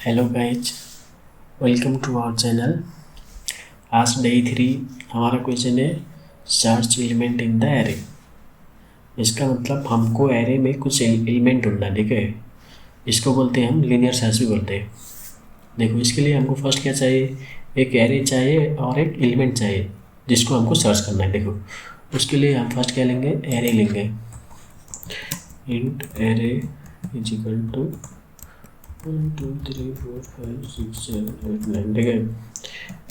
Hello guys, welcome to our channel. आज day 3 हमारा question है search element in the array. इसका मतलब हमको एरे में कुछ एलिमेंट ढूंढना है, ठीक है। इसको बोलते हैं हम लीनियर सर्च भी बोलते हैं। देखो, इसके लिए हमको फर्स्ट क्या चाहिए, एक एरे चाहिए और एक एलिमेंट चाहिए जिसको हमको सर्च करना है। देखो, उसके लिए हम फर्स्ट क्या लेंगे, एरे लेंगे। Int array is equal to 1 2 3 4 5 6 7 8 9, ठीक है।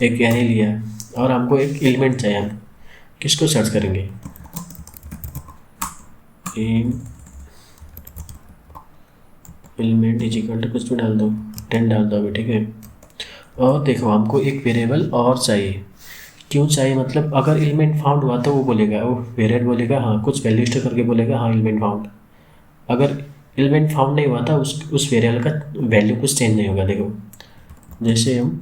एक एरे लिया और हमको एक एलिमेंट चाहिए। हम किसको सर्च करेंगे, एलिमेंट इज इक्वल टू कुछ भी डाल दो, 10 डाल दो अभी, ठीक है। और देखो, हमको एक वेरिएबल और चाहिए। क्यों चाहिए, मतलब अगर एलिमेंट फाउंड हुआ तो वो बोलेगा, वो वेरिएबल बोलेगा हाँ, कुछ वैल्यू स्टोर करके बोलेगा हाँ एलिमेंट फाउंड। अगर एलिमेंट फाउंड नहीं हुआ था, उस वेरिएबल का वैल्यू कुछ चेंज नहीं होगा। देखो, जैसे हम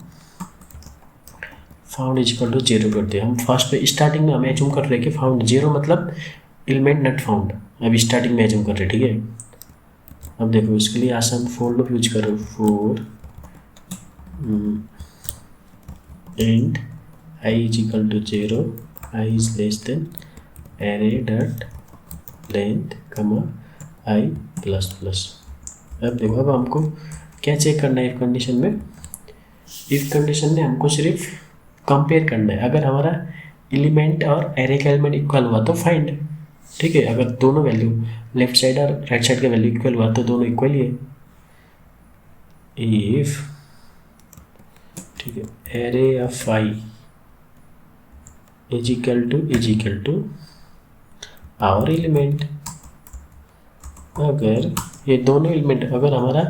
फाउंड इज इक्वल टू 0 करते हैं। हम फर्स्ट में स्टार्टिंग में हम एज्यूम कर रहे हैं कि फाउंड 0 मतलब एलिमेंट नॉट फाउंड। अभी स्टार्टिंग में एज्यूम कर रहे हैं, ठीक है। अब देखो, इसके लिए आसान फॉर लूप यूज करो। For and I is equal to 0, I is less than array dot length comma I plus plus. अब देखो, अब हमको क्या चेक करना है इफ कंडीशन में। इफ कंडीशन में हमको सिर्फ कंपेयर करना है। अगर हमारा एलिमेंट और एरे का एलिमेंट इक्वल हुआ तो फाइंड, ठीक है। अगर दोनों वैल्यू लेफ्ट साइड और राइट साइड का वैल्यू इक्वल हुआ तो दोनों इक्वल ही है। इफ, ठीक है, array of i is equal to our element. अगर ये दोनों एलिमेंट, अगर हमारा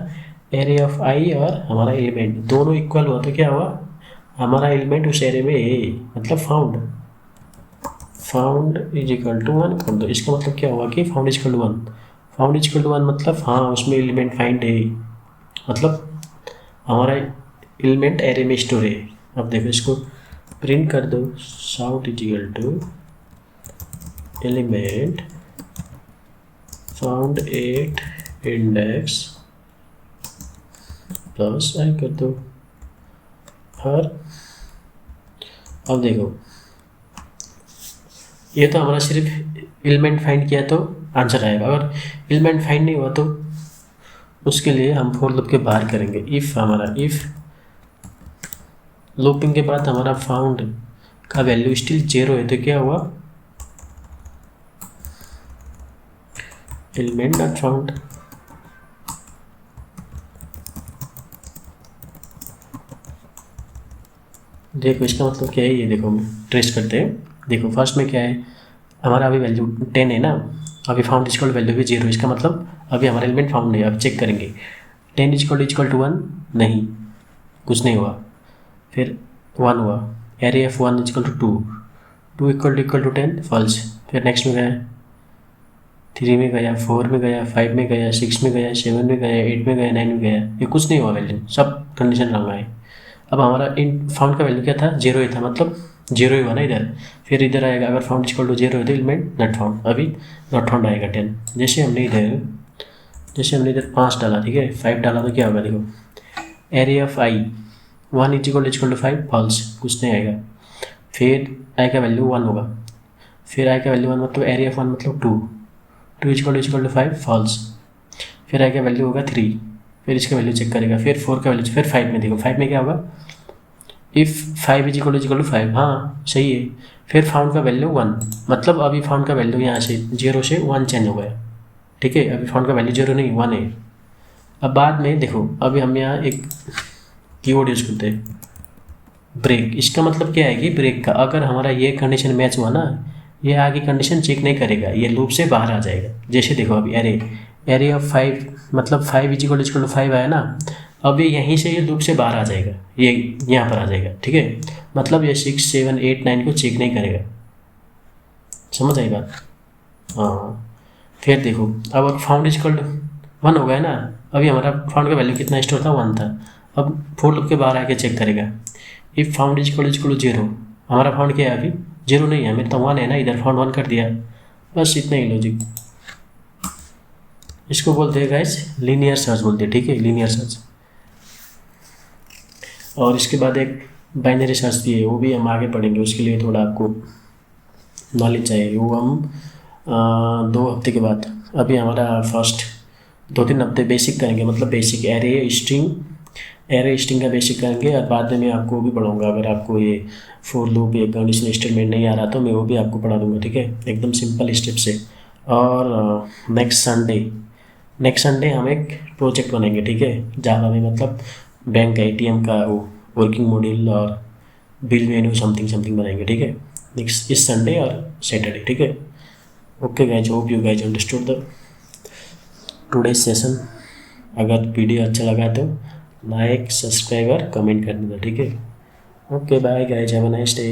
एरे ऑफ आई और हमारा एलिमेंट दोनों इक्वल हुआ तो क्या हुआ, हमारा एलिमेंट उस एरे में है, मतलब फाउंड इज इक्वल टू 1 कर दो। इसका मतलब क्या हुआ कि found is equal to 1। Found is equal to 1 मतलब हाँ, उसमें एलिमेंट फाइंड है, मतलब हमारा एलिमेंट एरे में स्टोर है। अब देखो, इसको प्रिंट कर दो। Sout is equal to element found at index plus i कर दो। और अब देखो, ये तो हमारा सिर्फ एलिमेंट फाइंड किया तो आंसर आएगा। अगर एलिमेंट फाइंड नहीं हुआ तो उसके लिए हम फॉर लूप के बाहर करेंगे। इफ़ हमारा, इफ़ लूपिंग के बाद हमारा फाउंड का वैल्यू स्टिल 0 है तो क्या हुआ, एलिमेंट नॉट फाउंड। देखो, इसका मतलब क्या है, ये देखो हम ट्रेस करते हैं। देखो, फर्स्ट में क्या है, हमारा अभी वैल्यू 10 है ना, अभी फाउंड इक्वल वैल्यू भी 0। इसका मतलब अभी हमारा एलिमेंट फाउंड नहीं है। अब चेक करेंगे, 10 इक्वल टू 1 नहीं, कुछ नहीं हुआ। फिर 1 हुआ, array of 1 equal to 2 equal to 10 false. फिर नेक्स्ट में गया 3 में गया, 4 में गया, 5 में गया, 6 में गया, 7 में गया, 8 में गया, 9 में गया, ये कुछ नहीं हुआ वैल्यू, सब कंडीशन रंग आए। अब हमारा इन फाउंड का वैल्यू क्या था, 0 ही था, मतलब 0 ही हुआ ना इधर। फिर इधर आएगा, अगर फाउंड इक्वल टू 0 है तो एलिमेंट नॉट फाउंड। अभी नॉट फाउंड आएगा 10। जैसे हमने इधर 5 डाला, ठीक है, 5 डाला तो क्या होगा, देखो, array of i 1 is equal to 5 false, कुछ नहीं आएगा। फिर आई का वैल्यू 1 होगा, फिर आई का वैल्यू 1 मतलब एरे ऑफ 1 मतलब 2 इक्वल टू 5 फॉल्स। फिर आई का वैल्यू होगा 3, फिर इसका वैल्यू चेक करेगा। फिर 4 का वैल्यू, फिर 5 में देखो, 5 में क्या होगा, इफ़ 5 इज इक्वल टू 5, हाँ सही है। फिर फाउंड का वैल्यू 1, मतलब अभी फाउंड का वैल्यू यहाँ से 0 से 1 चेंज हो गया, ठीक है। अभी फाउंड का वैल्यू 0 नहीं 1 है। अब बाद में देखो, अभी हम यहाँ एक कीवर्ड यूज करते हैं, ब्रेक। इसका मतलब क्या है कि ब्रेक का, अगर हमारा ये कंडीशन मैच हुआ ना, ये आगे कंडीशन चेक नहीं करेगा, ये लूप से बाहर आ जाएगा। जैसे देखो, अभी एरे ऑफ 5 मतलब 5 इज इक्वल टू 5 आया ना, अब ये यहीं से ये लूप से बाहर आ जाएगा, ये यहाँ पर आ जाएगा, ठीक है। मतलब ये 6 7 8 9 को चेक नहीं करेगा, समझ आई बात। हाँ, फिर देखो, अब फाउंड इज इक्वल टू 1 हो गया ना, अभी हमारा फाउंड का वैल्यू कितना स्टोर था, 1 था। अब फोर लूप के बाहर आके चेक करेगा, if found is equal to 0, हमारा फाउंड क्या है, अभी 0 नहीं है, मेरे तो 1 है ना, इधर फाउंड 1 कर दिया, बस इतना ही लॉजिक। इसको बोलते हैं गाइस लीनियर सर्च बोलते हैं, ठीक है, लीनियर सर्च। और इसके बाद एक बाइनरी सर्च भी है, वो भी हम आगे पढ़ेंगे, उसके लिए थोड़ा आपको नॉलेज चाहिए, वो हम 2 हफ्ते के बाद। अभी हमारा फर्स्ट 2-3 हफ्ते बेसिक करेंगे, मतलब बेसिक एरे स्ट्रिंग का बेसिक करेंगे, और बाद में मैं आपको वो भी पढ़ाऊँगा। अगर आपको ये फोर लूप या कंडीशनल स्टेटमेंट नहीं आ रहा तो मैं वो भी आपको पढ़ा दूँगा, ठीक है, एकदम सिंपल स्टेप से। और नेक्स्ट संडे हम एक प्रोजेक्ट बनाएंगे, ठीक है, जावा में, मतलब बैंक एटीएम का वो वर्किंग मॉड्यूल और बिल मेनू समथिंग समथिंग बनाएंगे, ठीक है, नेक्स्ट इस संडे और सैटरडे, ठीक है। Okay guys, hope you guys understood the today session. अगर वीडियो अच्छा लगा तो लाइक, सब्सक्राइब और कमेंट कर देना, ठीक है। Okay bye guys, have a nice day.